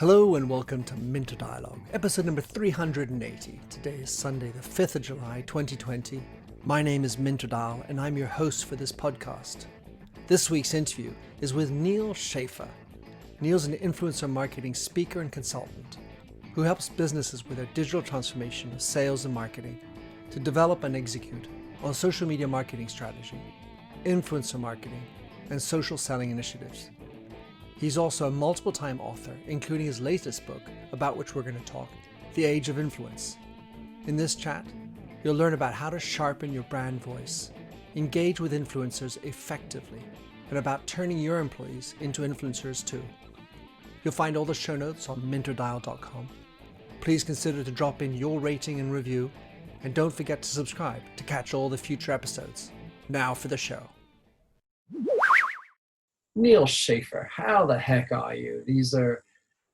Hello and welcome to Minter Dialogue, episode number 380. Today is Sunday, the 5th of July, 2020. My name is Minter Dial and I'm your host for this podcast. This week's interview is with Neal Schaffer. Neal's an influencer marketing speaker and consultant who helps businesses with their digital transformation of sales and marketing to develop and execute on social media marketing strategy, influencer marketing, and social selling initiatives. He's also a multiple-time author, including his latest book, about which we're going to talk, The Age of Influence. In this chat, you'll learn about how to sharpen your brand voice, engage with influencers effectively, and about turning your employees into influencers too. You'll find all the show notes on minterdial.com. Please consider to drop in your rating and review, and don't forget to subscribe to catch all the future episodes. Now for the show. Neal Schaffer, how the heck are you? These are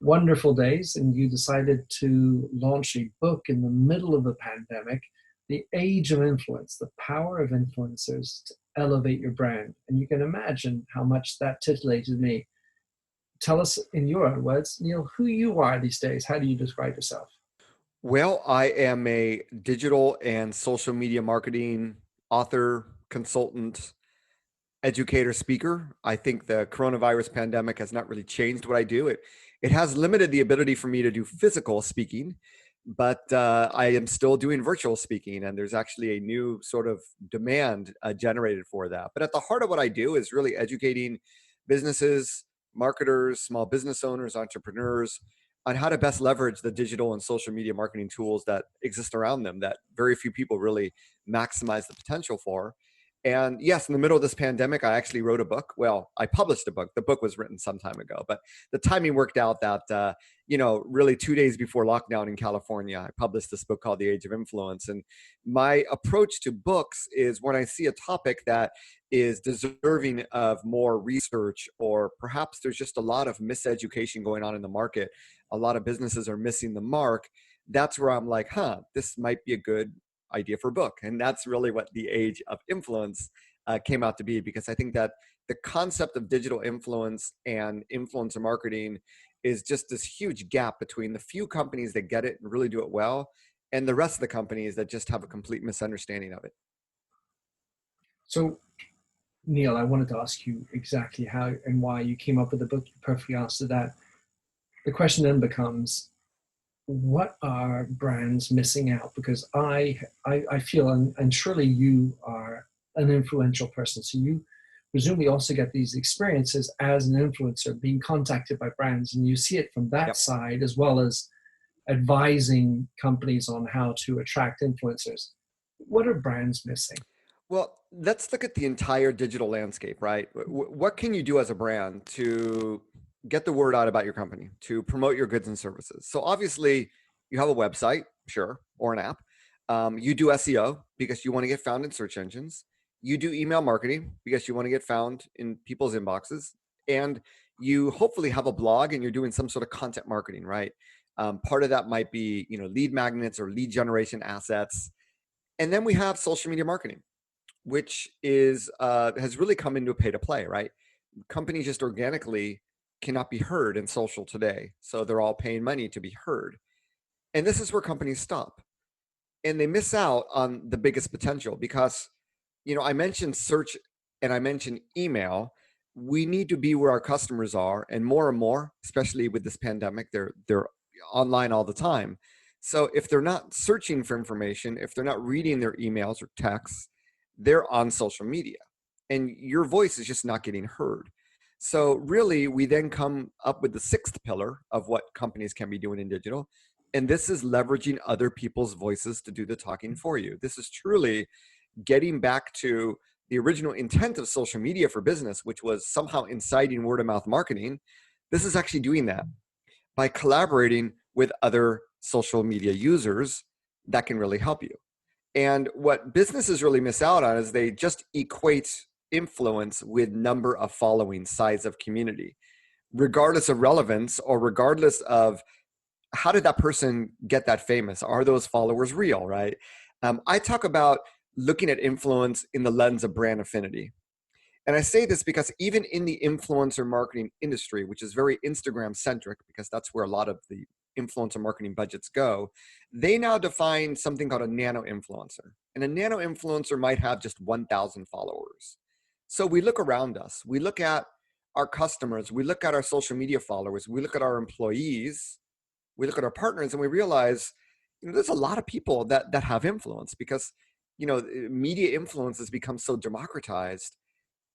wonderful days, and you decided to launch a book in the middle of the pandemic, The Age of Influence, the power of influencers to elevate your brand. And you can imagine how much that titillated me. Tell us in your own words, Neal, who you are these days. How do you describe yourself? Well, I am a digital and social media marketing author, consultant, educator, speaker. I think the coronavirus pandemic has not really changed what I do. It has limited the ability for me to do physical speaking, but I am still doing virtual speaking, and there's actually a new sort of demand generated for that. But at the heart of what I do is really educating businesses, marketers, small business owners, entrepreneurs on how to best leverage the digital and social media marketing tools that exist around them that very few people really maximize the potential for. And yes, in the middle of this pandemic, I actually wrote a book. Well, I published a book. The book was written some time ago, but the timing worked out that, really 2 days before lockdown in California, I published this book called The Age of Influence. And my approach to books is when I see a topic that is deserving of more research, or perhaps there's just a lot of miseducation going on in the market, a lot of businesses are missing the mark, that's where I'm like, this might be a good idea for a book. And that's really what The Age of Influence came out to be, because I think that the concept of digital influence and influencer marketing is just this huge gap between the few companies that get it and really do it well and the rest of the companies that just have a complete misunderstanding of it. So, Neal, I wanted to ask you exactly how and why you came up with the book. You perfectly answered that. The question then becomes, what are brands missing out? Because I feel, and surely you are an influential person, so you presumably also get these experiences as an influencer, being contacted by brands, and you see it from that side, as well as advising companies on how to attract influencers. What are brands missing? Well, let's look at the entire digital landscape, right? What can you do as a brand to get the word out about your company, to promote your goods and services? So obviously you have a website, sure, or an app. You do SEO because you want to get found in search engines. You do email marketing because you want to get found in people's inboxes. And you hopefully have a blog and you're doing some sort of content marketing, right? Part of that might be, lead magnets or lead generation assets. And then we have social media marketing, which is has really come into a pay to play, right? Companies just organically cannot be heard in social today. So they're all paying money to be heard. And this is where companies stop. And they miss out on the biggest potential because, I mentioned search and I mentioned email. We need to be where our customers are, and more, especially with this pandemic, they're online all the time. So if they're not searching for information, if they're not reading their emails or texts, they're on social media. And your voice is just not getting heard. So really, we then come up with the sixth pillar of what companies can be doing in digital. And this is leveraging other people's voices to do the talking for you. This is truly getting back to the original intent of social media for business, which was somehow inciting word of mouth marketing. This is actually doing that by collaborating with other social media users that can really help you. And what businesses really miss out on is they just equate influence with number of following, size of community, regardless of relevance or regardless of how did that person get that famous? Are those followers real, right? I talk about looking at influence in the lens of brand affinity. And I say this because even in the influencer marketing industry, which is very Instagram centric, because that's where a lot of the influencer marketing budgets go, they now define something called a nano influencer. And a nano influencer might have just 1,000 followers. So we look around us, we look at our customers, we look at our social media followers, we look at our employees, we look at our partners, and we realize, there's a lot of people that have influence because, media influence has become so democratized,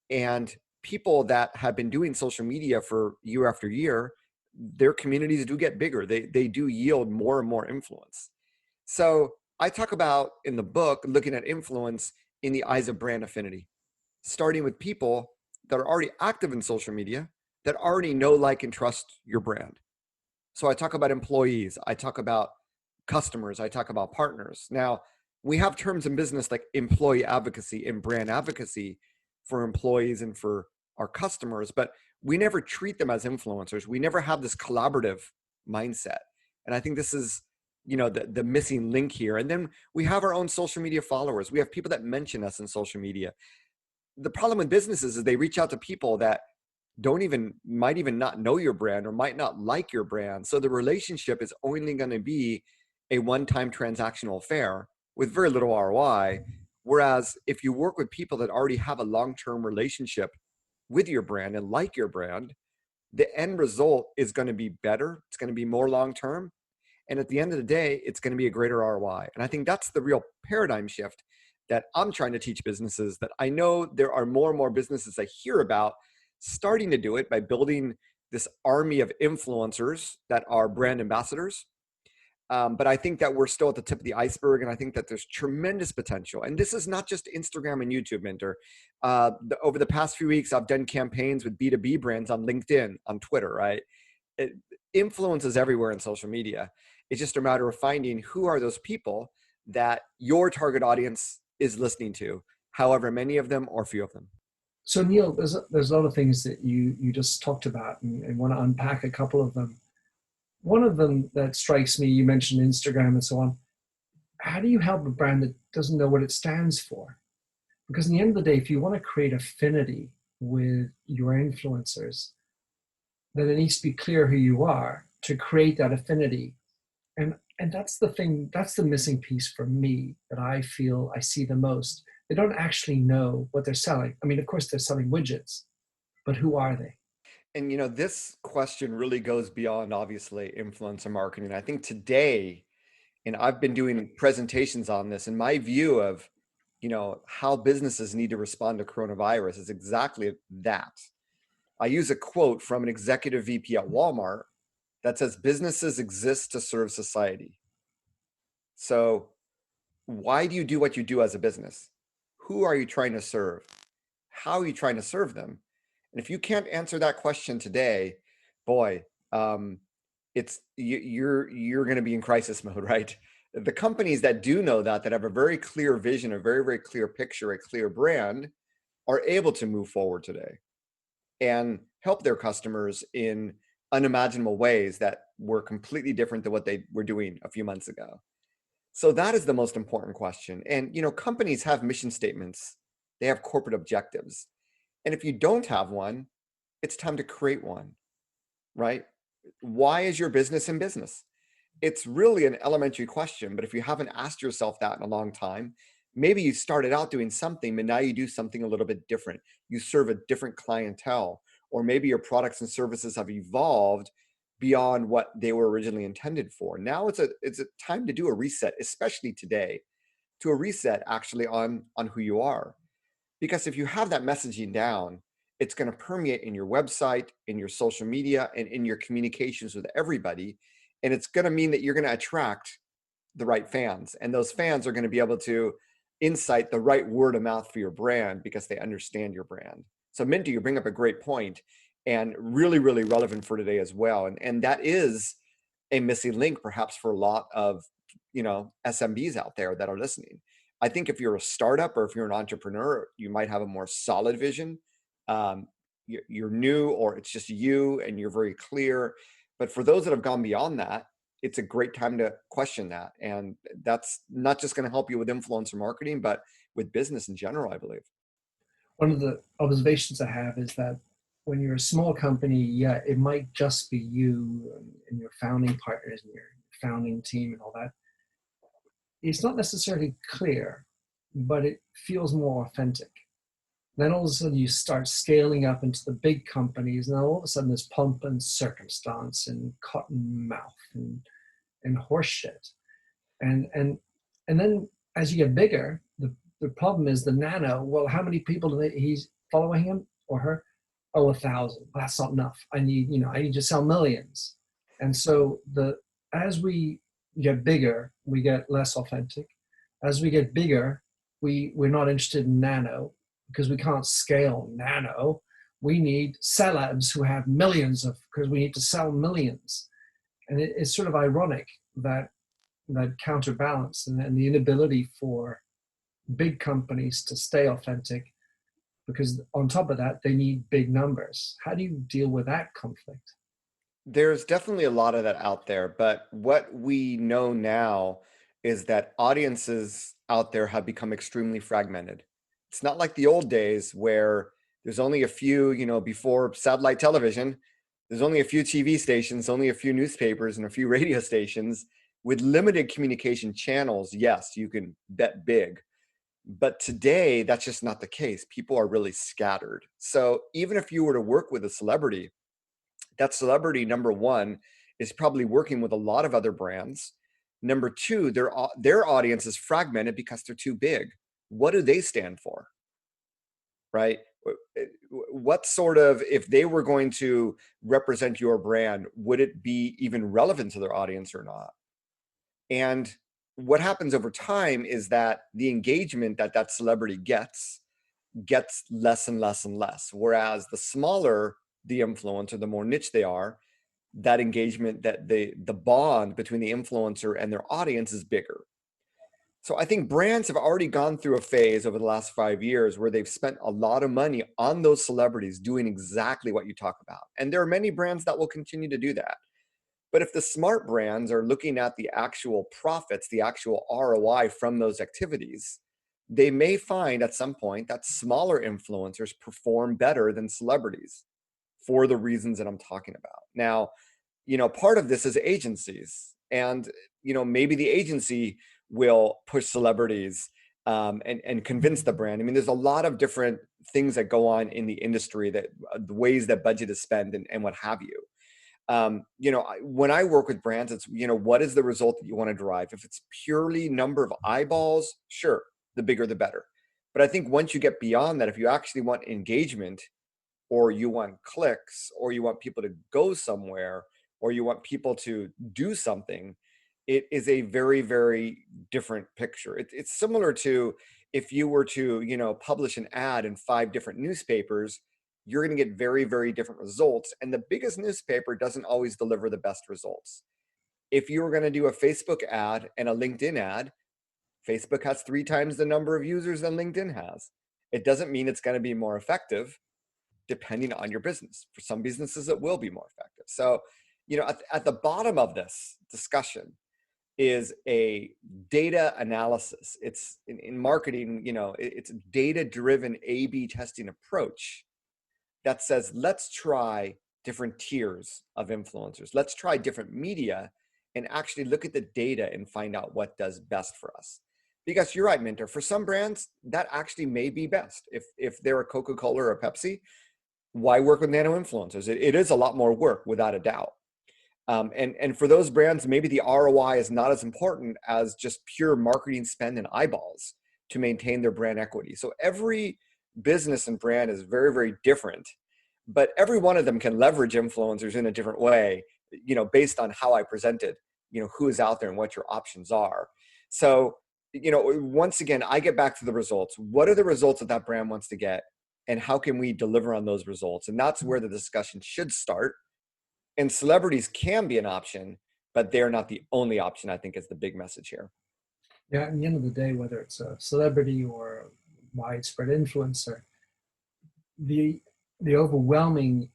and people that have been doing social media for year after year, their communities do get bigger. They do yield more and more influence. So I talk about in the book looking at influence in the eyes of brand affinity, starting with people that are already active in social media, that already know, like, and trust your brand. So I talk about employees, I talk about customers, I talk about partners. Now, we have terms in business like employee advocacy and brand advocacy for employees and for our customers, but we never treat them as influencers. We never have this collaborative mindset. And I think this is, the missing link here. And then we have our own social media followers. We have people that mention us in social media. The problem with businesses is they reach out to people that might even not know your brand or might not like your brand. So the relationship is only going to be a one-time transactional affair with very little ROI. Whereas if you work with people that already have a long-term relationship with your brand and like your brand, the end result is going to be better. It's going to be more long-term. And at the end of the day, it's going to be a greater ROI. And I think that's the real paradigm shift that I'm trying to teach businesses, that I know there are more and more businesses I hear about starting to do it by building this army of influencers that are brand ambassadors. But I think that we're still at the tip of the iceberg, and I think that there's tremendous potential. And this is not just Instagram and YouTube, Minter. Over the past few weeks, I've done campaigns with B2B brands on LinkedIn, on Twitter, right? Influence is everywhere in social media. It's just a matter of finding who are those people that your target audience is listening to, however many of them or few of them. So Neal, there's a lot of things that you just talked about, and want to unpack a couple of them. One of them that strikes me, you mentioned Instagram and so on. How do you help a brand that doesn't know what it stands for? Because in the end of the day, if you want to create affinity with your influencers, then it needs to be clear who you are to create that affinity. And that's the thing, that's the missing piece for me that I feel I see the most. They don't actually know what they're selling. I mean, of course, they're selling widgets, but who are they? And this question really goes beyond, obviously, influencer marketing. I think today, and I've been doing presentations on this, and my view of, how businesses need to respond to coronavirus is exactly that. I use a quote from an executive VP at Walmart that says, businesses exist to serve society. So why do you do what you do as a business? Who are you trying to serve? How are you trying to serve them? And if you can't answer that question today, boy, you're going to be in crisis mode, right? The companies that do know that have a very clear vision, a very, very clear picture, a clear brand, are able to move forward today and help their customers in unimaginable ways that were completely different than what they were doing a few months ago. So that is the most important question. And, companies have mission statements. They have corporate objectives. And if you don't have one, it's time to create one, right? Why is your business in business? It's really an elementary question, but if you haven't asked yourself that in a long time, maybe you started out doing something, but now you do something a little bit different. You serve a different clientele, or maybe your products and services have evolved beyond what they were originally intended for. Now it's a time to do a reset, especially today, to a reset actually on who you are. Because if you have that messaging down, it's going to permeate in your website, in your social media, and in your communications with everybody. And it's going to mean that you're going to attract the right fans. And those fans are going to be able to incite the right word of mouth for your brand because they understand your brand. So Minty, you bring up a great point, and really, really relevant for today as well. And that is a missing link perhaps for a lot of, SMBs out there that are listening. I think if you're a startup or if you're an entrepreneur, you might have a more solid vision. You're new, or it's just you and you're very clear. But for those that have gone beyond that, it's a great time to question that. And that's not just going to help you with influencer marketing, but with business in general, I believe. One of the observations I have is that when you're a small company, yeah, it might just be you and your founding partners and your founding team and all that. It's not necessarily clear, but it feels more authentic. Then all of a sudden you start scaling up into the big companies, and all of a sudden there's pomp and circumstance and cotton mouth and horse shit. And then as you get bigger, the problem is the nano. Well, how many people he's following him or her? Oh, 1,000. That's not enough. I need to sell millions. And so as we get bigger, we get less authentic. As we get bigger, we're not interested in nano because we can't scale nano. We need celebs who have millions because we need to sell millions. And it's sort of ironic that counterbalance and the inability for big companies to stay authentic, because on top of that, they need big numbers. How do you deal with that conflict? There's definitely a lot of that out there, but what we know now is that audiences out there have become extremely fragmented. It's not like the old days where there's only a few, before satellite television, there's only a few TV stations, only a few newspapers and a few radio stations with limited communication channels. Yes, you can bet big. But today, that's just not the case. People are really scattered. So even if you were to work with a celebrity, that celebrity, number one, is probably working with a lot of other brands. Number two, their audience is fragmented because they're too big. What do they stand for? Right? What sort of, if they were going to represent your brand, would it be even relevant to their audience or not? And what happens over time is that the engagement that celebrity gets less and less and less. Whereas the smaller the influencer, the more niche they are, that engagement, that the bond between the influencer and their audience is bigger. So I think brands have already gone through a phase over the last 5 years where they've spent a lot of money on those celebrities doing exactly what you talk about. And there are many brands that will continue to do that. But if the smart brands are looking at the actual profits, the actual ROI from those activities, they may find at some point that smaller influencers perform better than celebrities for the reasons that I'm talking about. Now, part of this is agencies, and, maybe the agency will push celebrities and convince the brand. I mean, there's a lot of different things that go on in the industry, that the ways that budget is spent and what have you. When I work with brands, it's, what is the result that you want to derive? If it's purely number of eyeballs, sure, the bigger the better. But I think once you get beyond that, if you actually want engagement, or you want clicks, or you want people to go somewhere, or you want people to do something, it is a very, very different picture. It's similar to if you were to, publish an ad in 5 different newspapers, you're going to get very, very different results. And the biggest newspaper doesn't always deliver the best results. If you were going to do a Facebook ad and a LinkedIn ad, Facebook has 3 times the number of users than LinkedIn has. It doesn't mean it's going to be more effective, depending on your business. For some businesses, it will be more effective. So, at the bottom of this discussion is a data analysis. It's in marketing, it's a data-driven A/B testing approach that says, let's try different tiers of influencers. Let's try different media and actually look at the data and find out what does best for us. Because you're right, Minter, for some brands, that actually may be best. If they're a Coca-Cola or a Pepsi, why work with nano influencers? It is a lot more work, without a doubt. And for those brands, maybe the ROI is not as important as just pure marketing spend and eyeballs to maintain their brand equity. So every business and brand is very, very different, but every one of them can leverage influencers in a different way, based on how I presented, who is out there and what your options are. So, once again, I get back to the results. What are the results that brand wants to get, and how can we deliver on those results? And that's where the discussion should start. And celebrities can be an option, but they're not the only option, I think, is the big message here. Yeah, at the end of the day, whether it's a celebrity or a widespread influencer, the overwhelming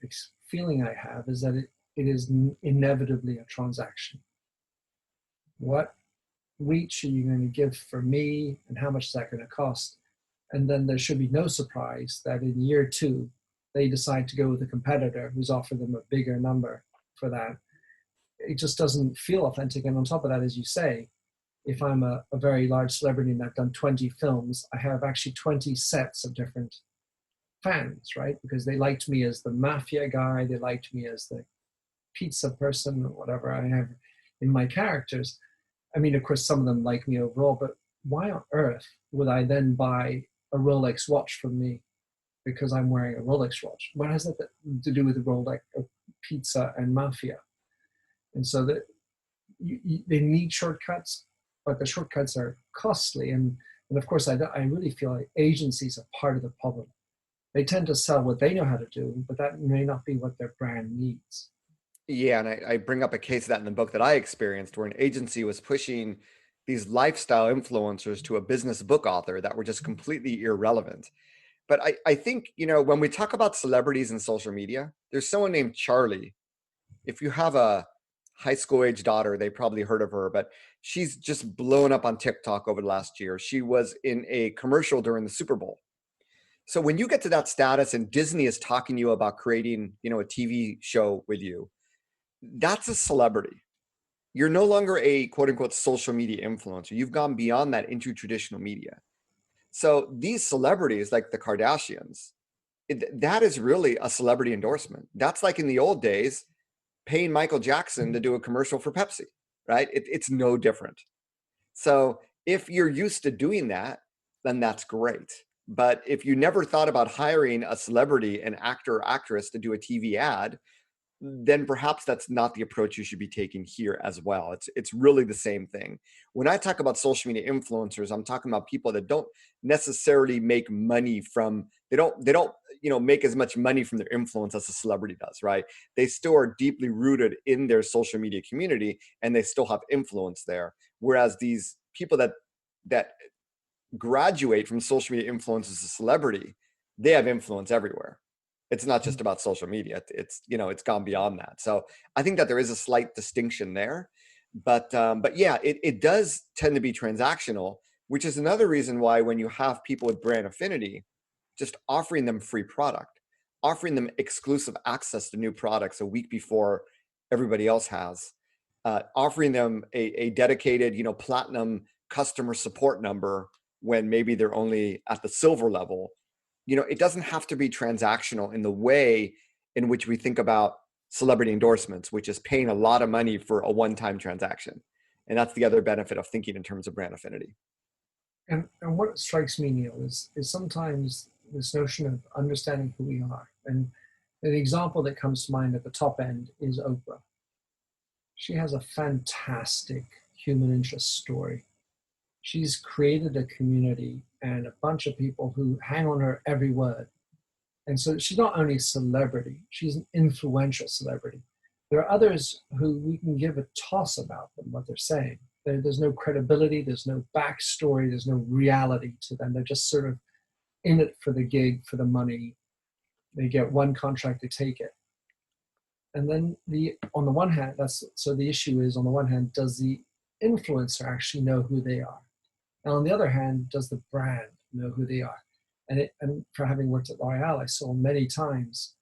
feeling I have is that it is inevitably a transaction. What reach are you going to give for me, and how much is that going to cost? And then there should be no surprise that in year two, they decide to go with a competitor who's offered them a bigger number for that. It just doesn't feel authentic. And on top of that, as you say, if I'm a very large celebrity and I've done 20 films, I have actually 20 sets of different fans, right? Because they liked me as the mafia guy, they liked me as the pizza person, or whatever I have in my characters. I mean, of course, some of them like me overall, but why on earth would I then buy a Rolex watch from me because I'm wearing a Rolex watch? What has that to do with the Rolex, pizza, and mafia? And so that they need shortcuts, but the shortcuts are costly. And of course, I really feel like agencies are part of the problem. They tend to sell what they know how to do, but that may not be what their brand needs. Yeah, and I bring up a case of that in the book that I experienced, where an agency was pushing these lifestyle influencers to a business book author that were just completely irrelevant. But I think, when we talk about celebrities in social media, there's someone named Charlie. If you have a high school age daughter, they probably heard of her, but she's just blown up on TikTok over the last year. She was in a commercial during the Super Bowl. So when you get to that status and Disney is talking to you about creating, a TV show with you, that's a celebrity. You're no longer a quote unquote social media influencer. You've gone beyond that into traditional media. So these celebrities like the Kardashians, that is really a celebrity endorsement. That's like in the old days, paying Michael Jackson to do a commercial for Pepsi, right? It's no different. So if you're used to doing that, then that's great. But if you never thought about hiring a celebrity, an actor or actress to do a TV ad, then perhaps that's not the approach you should be taking here as well. It's really the same thing. When I talk about social media influencers, I'm talking about people that don't necessarily make money from, they don't make as much money from their influence as a celebrity does, right? They still are deeply rooted in their social media community and they still have influence there. Whereas these people that graduate from social media influence as a celebrity, they have influence everywhere. It's not just about social media. It's gone beyond that. So I think that there is a slight distinction there, but yeah, it does tend to be transactional, which is another reason why when you have people with brand affinity, just offering them free product, offering them exclusive access to new products a week before everybody else has, offering them a dedicated, platinum customer support number when maybe they're only at the silver level. It doesn't have to be transactional in the way in which we think about celebrity endorsements, which is paying a lot of money for a one-time transaction. And that's the other benefit of thinking in terms of brand affinity. And what strikes me, Neal, is sometimes this notion of understanding who we are. And an example that comes to mind at the top end is Oprah. She has a fantastic human interest story. She's created a community and a bunch of people who hang on her every word. And so she's not only a celebrity, she's an influential celebrity. There are others who we can give a toss about them, what they're saying. There's no credibility, there's no backstory, there's no reality to them. They're just sort of in it for the gig, for the money. They get one contract, they take it. And then on the one hand, the issue is, on the one hand, does the influencer actually know who they are? And on the other hand, does the brand know who they are? And for having worked at L'Oreal, I saw many times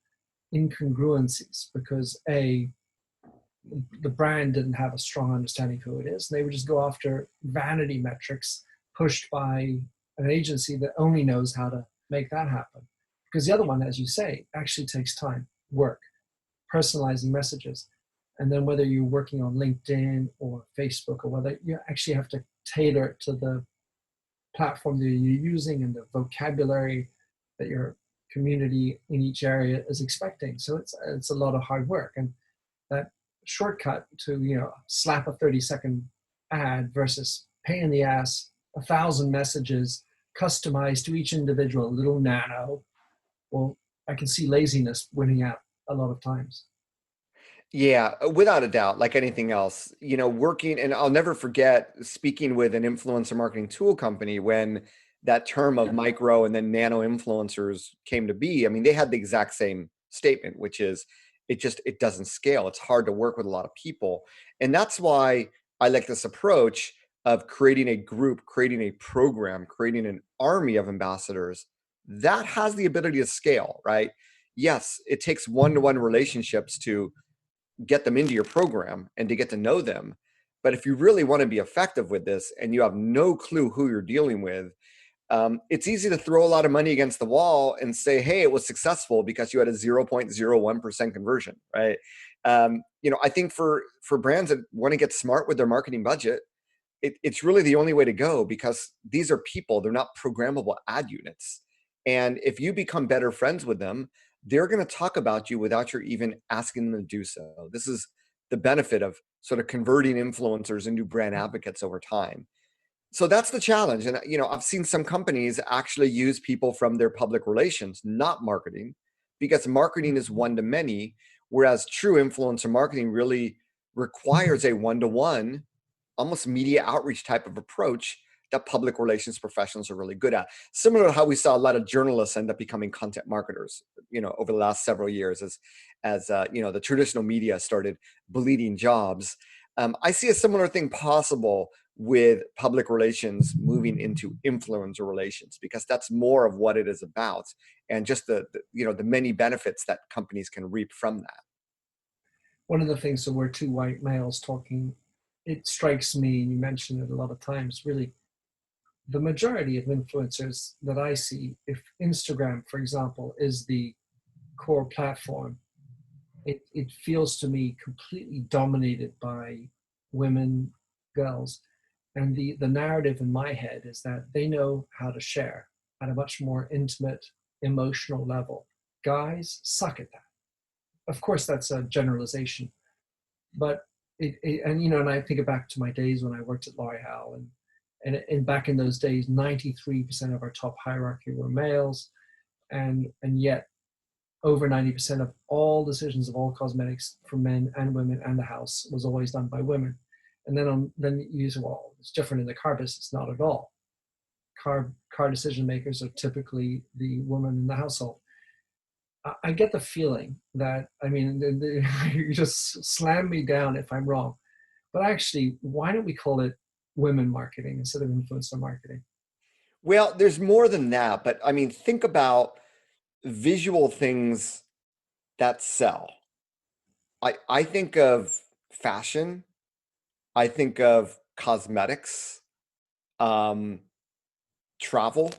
incongruencies because the brand didn't have a strong understanding of who it is. And they would just go after vanity metrics pushed by an agency that only knows how to make that happen. Because the other one, as you say, actually takes time, work, personalizing messages. And then whether you're working on LinkedIn or Facebook, or whether you actually have to tailor it to the platform that you're using and the vocabulary that your community in each area is expecting. So it's a lot of hard work. And that shortcut to slap a 30-second ad versus pain in the ass, 1,000 messages customized to each individual, little nano. Well, I can see laziness winning out a lot of times. Yeah, without a doubt, like anything else, working, and I'll never forget speaking with an influencer marketing tool company when that term of micro and then nano influencers came to be. I mean, they had the exact same statement, which is it doesn't scale. It's hard to work with a lot of people. And that's why I like this approach of creating a group, creating a program, creating an army of ambassadors, that has the ability to scale, right? Yes, it takes one-to-one relationships to get them into your program and to get to know them. But if you really want to be effective with this and you have no clue who you're dealing with, it's easy to throw a lot of money against the wall and say, hey, it was successful because you had a 0.01% conversion, right? I think for brands that want to get smart with their marketing budget, it's really the only way to go, because these are people, they're not programmable ad units. And if you become better friends with them, they're going to talk about you without you even asking them to do so. This is the benefit of sort of converting influencers into brand advocates over time. So that's the challenge. And, I've seen some companies actually use people from their public relations, not marketing, because marketing is one to many, whereas true influencer marketing really requires a one-to-one, almost media outreach type of approach that public relations professionals are really good at. Similar to how we saw a lot of journalists end up becoming content marketers, over the last several years as the traditional media started bleeding jobs. I see a similar thing possible with public relations moving into influencer relations, because that's more of what it is about, and just the many benefits that companies can reap from that. One of the things that we're two white males talking, it strikes me, and you mentioned it a lot of times, really, the majority of influencers that I see, if Instagram, for example, is the core platform, it feels to me completely dominated by women, girls. And the narrative in my head is that they know how to share at a much more intimate, emotional level. Guys suck at that. Of course, that's a generalization, but and I think back to my days when I worked at L'Oreal, and back in those days, 93% of our top hierarchy were males, and yet over 90% of all decisions of all cosmetics for men and women and the house was always done by women. And then you say, well, it's different in the car business. Not at all. Car decision makers are typically the woman in the household. I get the feeling that, you just slam me down if I'm wrong, but actually, why don't we call it women marketing instead of influencer marketing? Well, there's more than that, but think about visual things that sell. I think of fashion. I think of cosmetics, travel.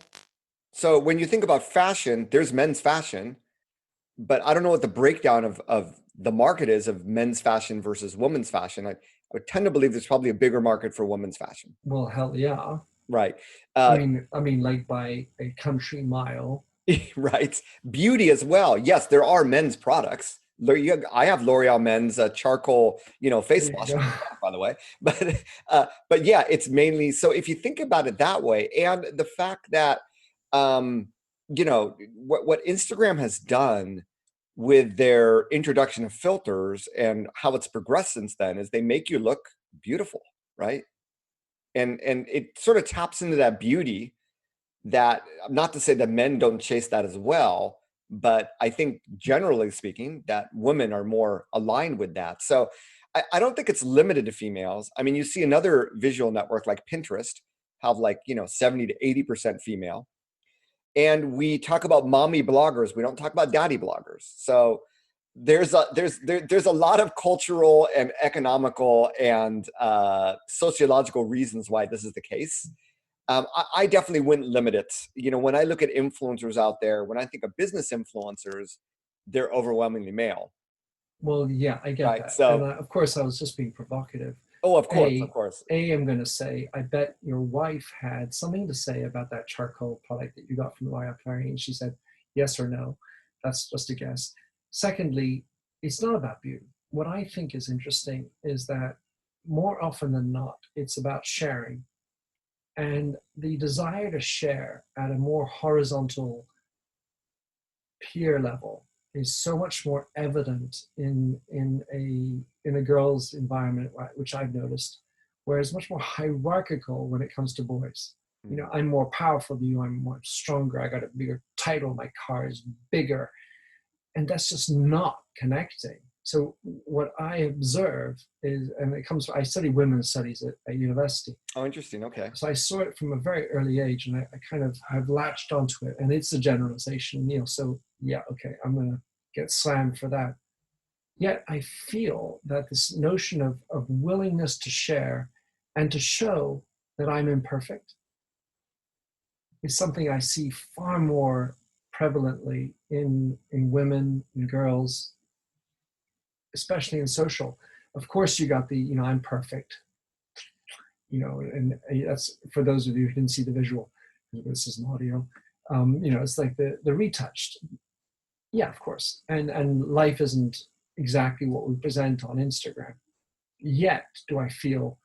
So when you think about fashion, there's men's fashion, but I don't know what the breakdown of the market is of men's fashion versus women's fashion. I would tend to believe there's probably a bigger market for women's fashion. Well, hell yeah. Right. Like by a country mile. Right. Beauty as well. Yes, there are men's products. I have L'Oreal men's charcoal, face wash, by the way. But yeah, it's mainly, so if you think about it that way, and the fact that, what Instagram has done with their introduction of filters and how it's progressed since then is they make you look beautiful, right? And it sort of taps into that beauty, that, not to say that men don't chase that as well, but I think generally speaking that women are more aligned with that. So I don't think it's limited to females. You see another visual network like Pinterest have 70 to 80% female. And we talk about mommy bloggers. We don't talk about daddy bloggers. So there's a lot of cultural and economical and sociological reasons why this is the case. I definitely wouldn't limit it. When I look at influencers out there, when I think of business influencers, they're overwhelmingly male. Well, yeah, I get Right. that. So, And of course, I was just being provocative. oh, of course. I'm going to say, I bet your wife had something to say about that charcoal product that you got from L'Oreal Paris, and she said yes or no. That's just a guess. Secondly, it's not about beauty. What I think is interesting is that more often than not, it's about sharing. And the desire to share at a more horizontal peer level is so much more evident in a girl's environment, right, which I've noticed, whereas much more hierarchical when it comes to boys. I'm more powerful than you, I'm more stronger, I got a bigger title, my car is bigger. And that's just not connecting. So what I observe is, and it comes from, I study women's studies at university. Oh, interesting. Okay. So I saw it from a very early age, and I kind of have latched onto it. And it's a generalization, Neil. So yeah, okay, I'm going to get slammed for that. Yet I feel that this notion of willingness to share and to show that I'm imperfect is something I see far more prevalently in women and girls, especially in social. Of course, you got the, I'm perfect, and that's for those of you who didn't see the visual. This is an audio. It's like the retouched. Yeah, of course. And life isn't exactly what we present on Instagram. Yet, do I feel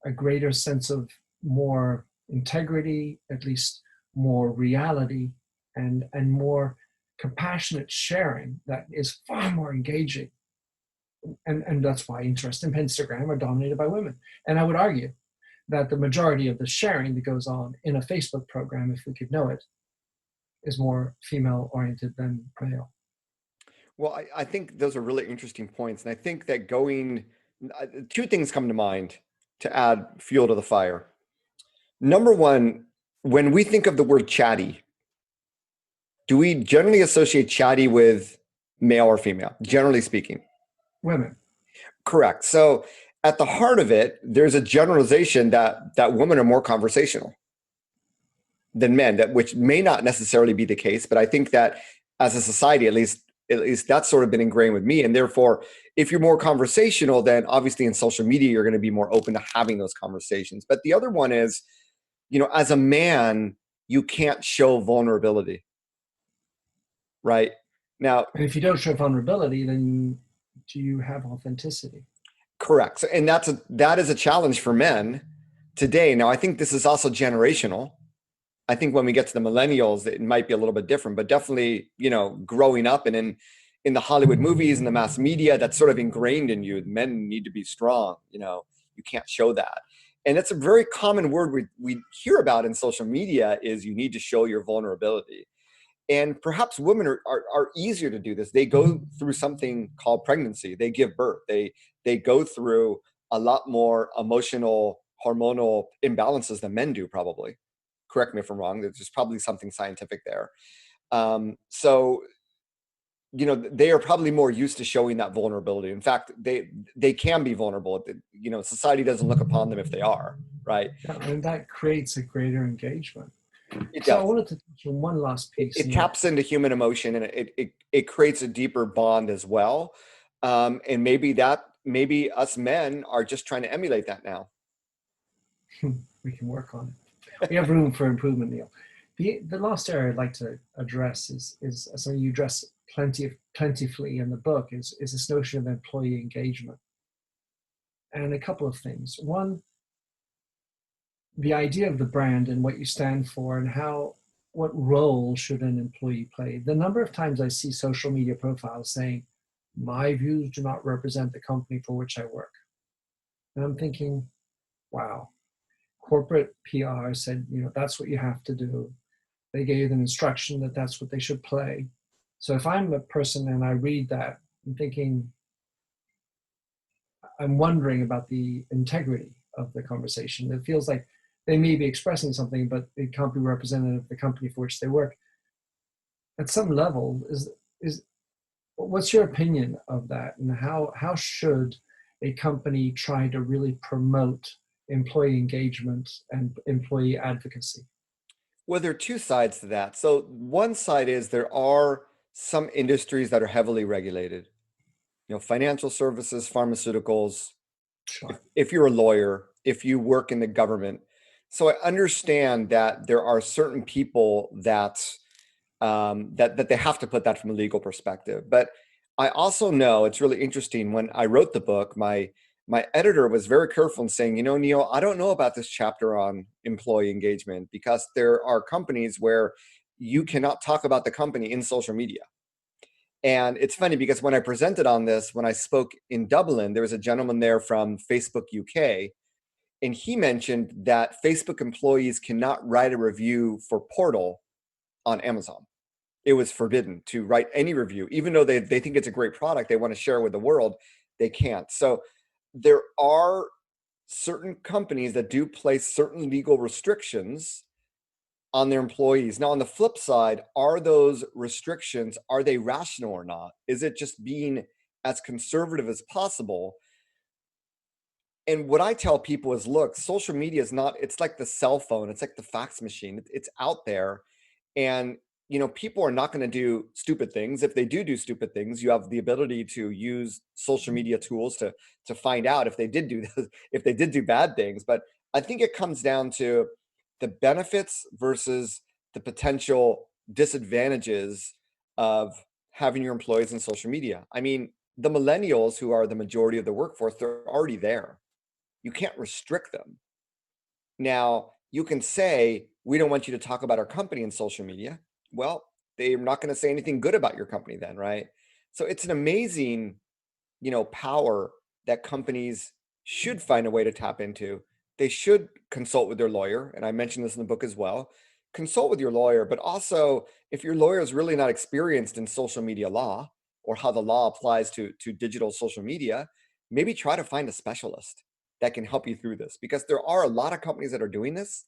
a greater sense of more integrity, at least more reality, and more compassionate sharing that is far more engaging. And that's why interest in Instagram are dominated by women. And I would argue that the majority of the sharing that goes on in a Facebook program, if we could know it, is more female oriented than male. Well, I think those are really interesting points. And I think that two things come to mind to add fuel to the fire. Number one, when we think of the word chatty, do we generally associate chatty with male or female, generally speaking? Women. Correct. So at the heart of it, there's a generalization that women are more conversational than men, which may not necessarily be the case, but I think that as a society, at least that's sort of been ingrained with me. And therefore, if you're more conversational, then obviously in social media, you're going to be more open to having those conversations. But the other one is, as a man, you can't show vulnerability, right? Now, And if you don't show vulnerability, then do you have authenticity? correct. So, and that is a challenge for men today. Now, I think this is also generational. I think when we get to the millennials, it might be a little bit different, but definitely, growing up and in the Hollywood movies and the mass media, that's sort of ingrained in you. Men need to be strong. You can't show that. And it's a very common word we hear about in social media is you need to show your vulnerability. And perhaps women are easier to do this. They go through something called pregnancy. They give birth. They go through a lot more emotional, hormonal imbalances than men do, probably. Correct me if I'm wrong. There's probably something scientific there. So, they are probably more used to showing that vulnerability. In fact, they can be vulnerable. Society doesn't look upon them if they are, right? Yeah, and that creates a greater engagement. It So does. I wanted to touch on one last piece. It taps into human emotion, and it creates a deeper bond as well. And maybe us men are just trying to emulate that now. We can work on it. We have room for improvement, Neil. The last area I'd like to address is something you address plentifully in the book is this notion of employee engagement. And a couple of things. One, the idea of the brand and what you stand for and what role should an employee play. The number of times I see social media profiles saying, my views do not represent the company for which I work. And I'm thinking, wow, corporate PR said, that's what you have to do. They gave them instruction that that's what they should play. So if I'm a person and I read that, I'm wondering about the integrity of the conversation. It feels like they may be expressing something, but it can't be representative of the company for which they work. At some level, what's your opinion of that? And how should a company try to really promote employee engagement and employee advocacy? Well, there are two sides to that. So one side is there are some industries that are heavily regulated, financial services, pharmaceuticals. Sure. If you're a lawyer, if you work in the government. So I understand that there are certain people that they have to put that from a legal perspective. But I also know it's really interesting. When I wrote the book, my editor was very careful in saying, Neal, I don't know about this chapter on employee engagement because there are companies where you cannot talk about the company in social media. And it's funny because when I presented on this, when I spoke in Dublin, there was a gentleman there from Facebook UK, and he mentioned that Facebook employees cannot write a review for Portal on Amazon. it was forbidden to write any review, even though they think it's a great product, they want to share it with the world, they can't. So there are certain companies that do place certain legal restrictions on their employees. Now, on the flip side, are those restrictions, are they rational or not? Is it just being as conservative as possible? And what I tell people is, look, social media is not, it's like the cell phone, it's like the fax machine. It's out there. And, people are not going to do stupid things. If they do stupid things, you have the ability to use social media tools to find out if they did do this, if they did do bad things. But I think it comes down to the benefits versus the potential disadvantages of having your employees in social media. I mean, the millennials, who are the majority of the workforce, they're already there. You can't restrict them. Now, you can say, we don't want you to talk about our company in social media. Well, they're not going to say anything good about your company then, right? So it's an amazing, power that companies should find a way to tap into. They should consult with their lawyer. And I mentioned this in the book as well. Consult with your lawyer, but also if your lawyer is really not experienced in social media law or how the law applies to digital social media, maybe try to find a specialist that can help you through this, because there are a lot of companies that are doing this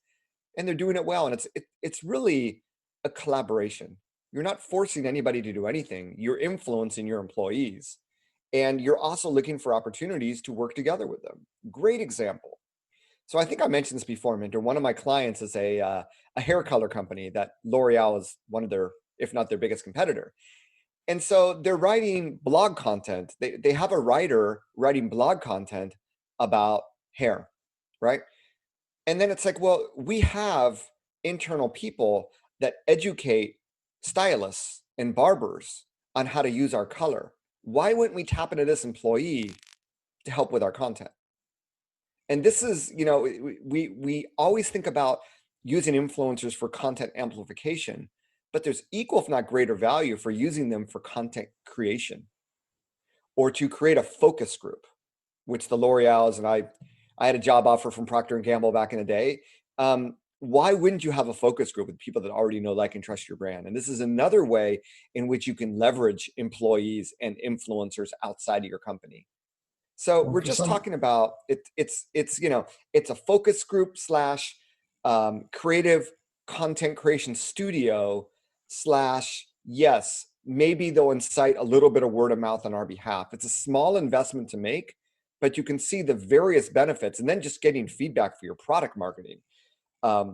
and they're doing it well. And it's really a collaboration. You're not forcing anybody to do anything. You're influencing your employees, and you're also looking for opportunities to work together with them. Great example. So I think I mentioned this before, Minter. One of my clients is a hair color company that L'Oreal is one of their, if not their biggest competitor. And so they're writing blog content. They have a writer writing blog content about hair, right? And then it's like, well, we have internal people that educate stylists and barbers on how to use our color. Why wouldn't we tap into this employee to help with our content? And this is, we always think about using influencers for content amplification, but there's equal, if not greater, value for using them for content creation or to create a focus group, which the L'Oreal's, and I had a job offer from Procter & Gamble back in the day. Why wouldn't you have a focus group with people that already know, like, and trust your brand? And this is another way in which you can leverage employees and influencers outside of your company. So Well, we're just talking about it. It's a focus group slash creative content creation studio slash, yes, maybe they'll incite a little bit of word of mouth on our behalf. It's a small investment to make, but you can see the various benefits, and then just getting feedback for your product marketing.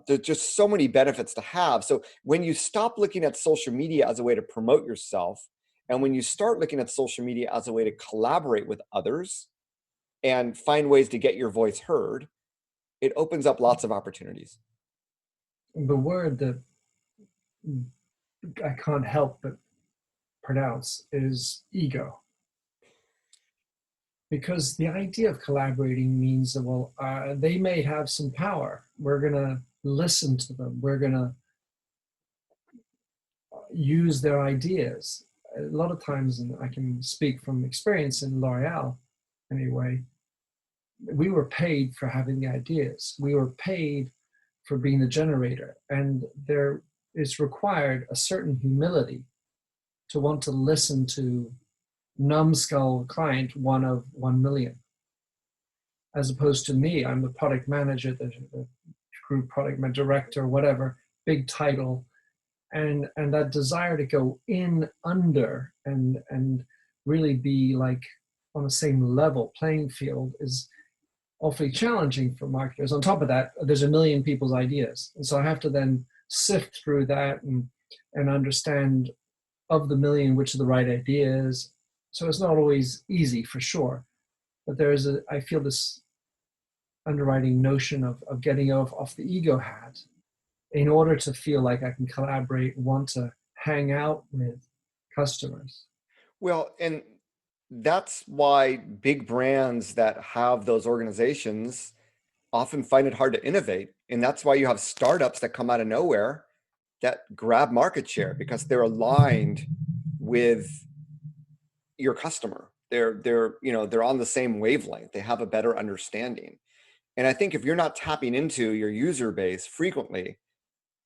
There's just so many benefits to have. So when you stop looking at social media as a way to promote yourself, and when you start looking at social media as a way to collaborate with others and find ways to get your voice heard, it opens up lots of opportunities. The word that I can't help but pronounce is ego. Because the idea of collaborating means that, well, they may have some power. We're going to listen to them. We're going to use their ideas. A lot of times, and I can speak from experience in L'Oreal anyway, we were paid for having the ideas. We were paid for being the generator. And there is required a certain humility to want to listen to numbskull client, one of 1 million, as opposed to me. I'm the product manager, the group product director, whatever, big title, and that desire to go in under and really be like on the same level playing field is awfully challenging for marketers. On top of that, there's a million people's ideas, and so I have to then sift through that and understand, of the million, which are the right ideas. So it's not always easy, for sure, but I feel this underwriting notion of getting off the ego hat in order to feel like I can collaborate, want to hang out with customers. Well, and that's why big brands that have those organizations often find it hard to innovate. And that's why you have startups that come out of nowhere that grab market share, because they're aligned with your customer. They're on the same wavelength. They have a better understanding. And I think if you're not tapping into your user base frequently,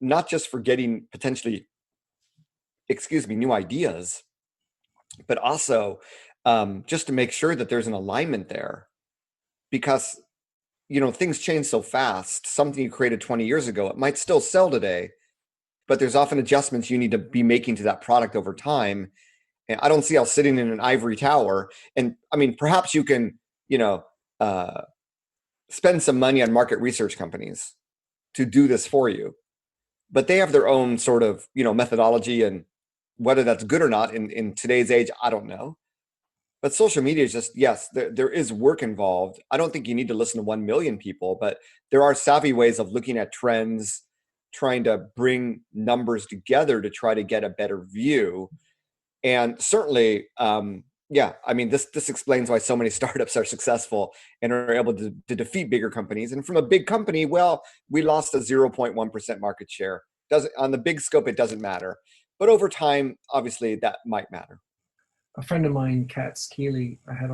not just for getting potentially new ideas, but also just to make sure that there's an alignment there, because things change so fast. Something you created 20 years ago, it might still sell today, but there's often adjustments you need to be making to that product over time. And I don't see how sitting in an ivory tower, and I mean, perhaps you can, spend some money on market research companies to do this for you, but they have their own sort of, methodology, and whether that's good or not in today's age, I don't know. But social media is just, yes, there is work involved. I don't think you need to listen to 1 million people, but there are savvy ways of looking at trends, trying to bring numbers together to try to get a better view. And certainly, this explains why so many startups are successful and are able to defeat bigger companies. And from a big company, well, we lost a 0.1% market share. On the big scope, it doesn't matter. But over time, obviously, that might matter. A friend of mine, Kat Keeley, I had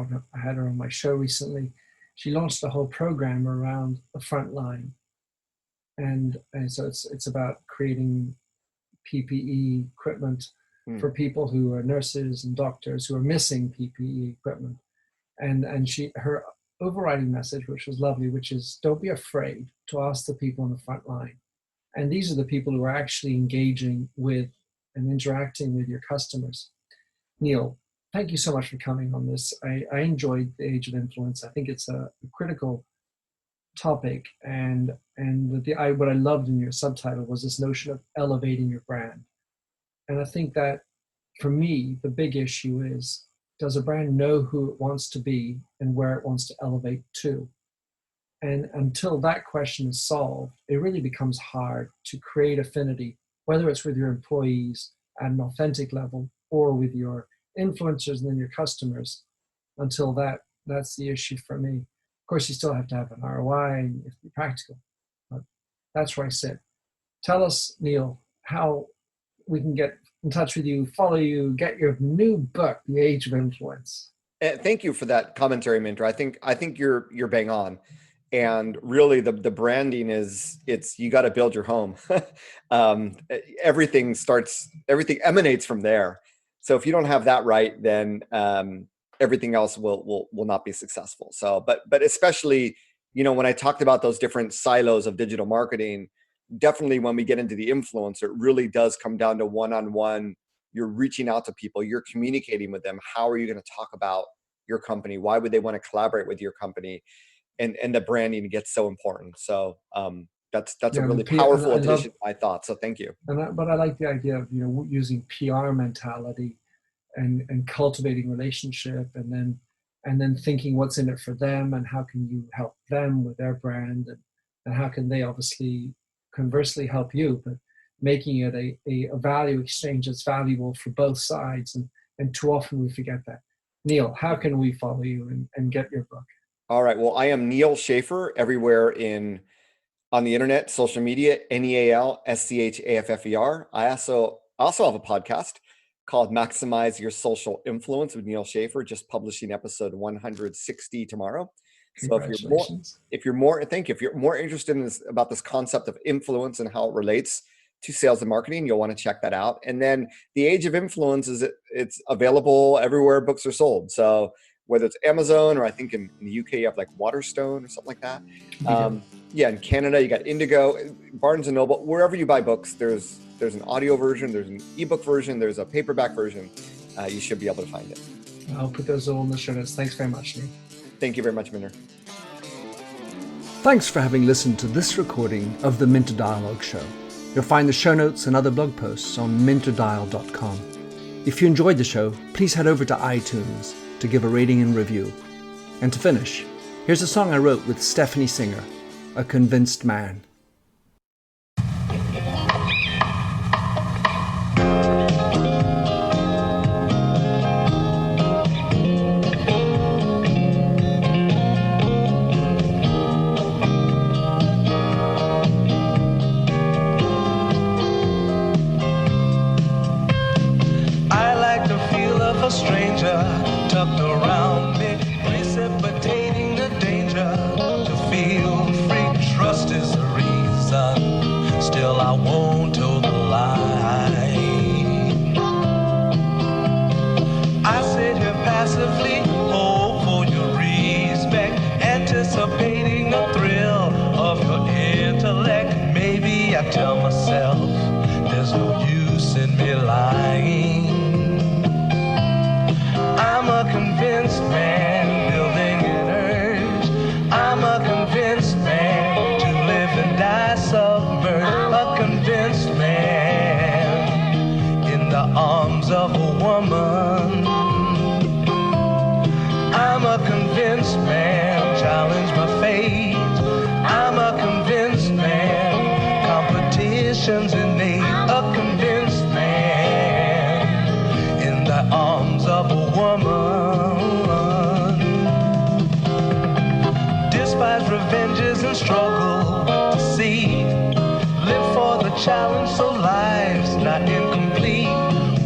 her on my show recently. She launched a whole program around the front line. And so it's about creating PPE equipment for people who are nurses and doctors who are missing PPE equipment. And her overriding message, which was lovely, which is, don't be afraid to ask the people on the front line. And these are the people who are actually engaging with and interacting with your customers. Neal, thank you so much for coming on this. I enjoyed the Age of Influence. I think it's a critical topic, and what I loved in your subtitle was this notion of elevating your brand. And I think that for me, the big issue is, does a brand know who it wants to be and where it wants to elevate to? And until that question is solved, it really becomes hard to create affinity, whether it's with your employees at an authentic level or with your influencers and then your customers. Until that's the issue for me. Of course, you still have to have an ROI and you have to be practical, but that's where I sit. Tell us, Neal, how we can get in touch with you, follow you, get your new book, The Age of Influence. Thank you for that commentary, Minter. I think you're bang on. And really the branding it's you got to build your home. Everything emanates from there. So if you don't have that right, then everything else will not be successful. So, but especially, when I talked about those different silos of digital marketing, definitely when we get into the influencer, it really does come down to one-on-one. You're reaching out to people, you're communicating with them. How are you going to talk about your company? Why would they want to collaborate with your company? And the branding gets so important. So that's a really powerful addition to my thoughts. So thank you. But I like the idea of using PR mentality and cultivating relationship, and then thinking what's in it for them and how can you help them with their brand, and how can they obviously conversely help you, but making it a value exchange that's valuable for both sides. And too often we forget that. Neal, how can we follow you and get your book? All right. Well, I am Neal Schaffer everywhere on the internet, social media, Neal Schaffer. I also have a podcast called Maximize Your Social Influence with Neal Schaffer, just publishing episode 160 tomorrow. So if you're more interested in about this concept of influence and how it relates to sales and marketing, you'll want to check that out. And then The Age of Influence it's available everywhere books are sold. So whether it's Amazon, or I think in the UK you have like Waterstone or something like that. In Canada you got Indigo, Barnes and Noble, wherever you buy books, there's an audio version, there's an ebook version, there's a paperback version. You should be able to find it. I'll put those all in the show notes. Thanks very much, Neal. Thank you very much, Minter. Thanks for having listened to this recording of the Minter Dialogue Show. You'll find the show notes and other blog posts on minterdial.com. If you enjoyed the show, please head over to iTunes to give a rating and review. And to finish, here's a song I wrote with Stephanie Singer, A Convinced Man. I won't toe the line. passively hope for your respect, anticipating the thrill of your intellect. Maybe I tell myself there's no use in me lying. I'm a convinced man building an urge. I'm a convinced man to live and die submerged. A convinced man in the arms of a woman. I'm a convinced man, challenge my fate. I'm a convinced man, competition's innate. A convinced man in the arms of a woman. Despise revenges and struggle to see. Live for the challenge so life's not incomplete.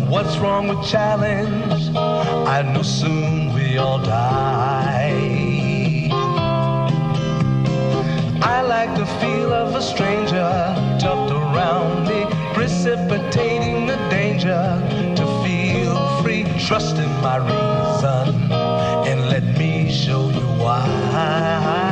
What's wrong with challenge? I know soon we all die. I like the feel of a stranger tucked around me, precipitating the danger to feel free. Trust in my reason and let me show you why.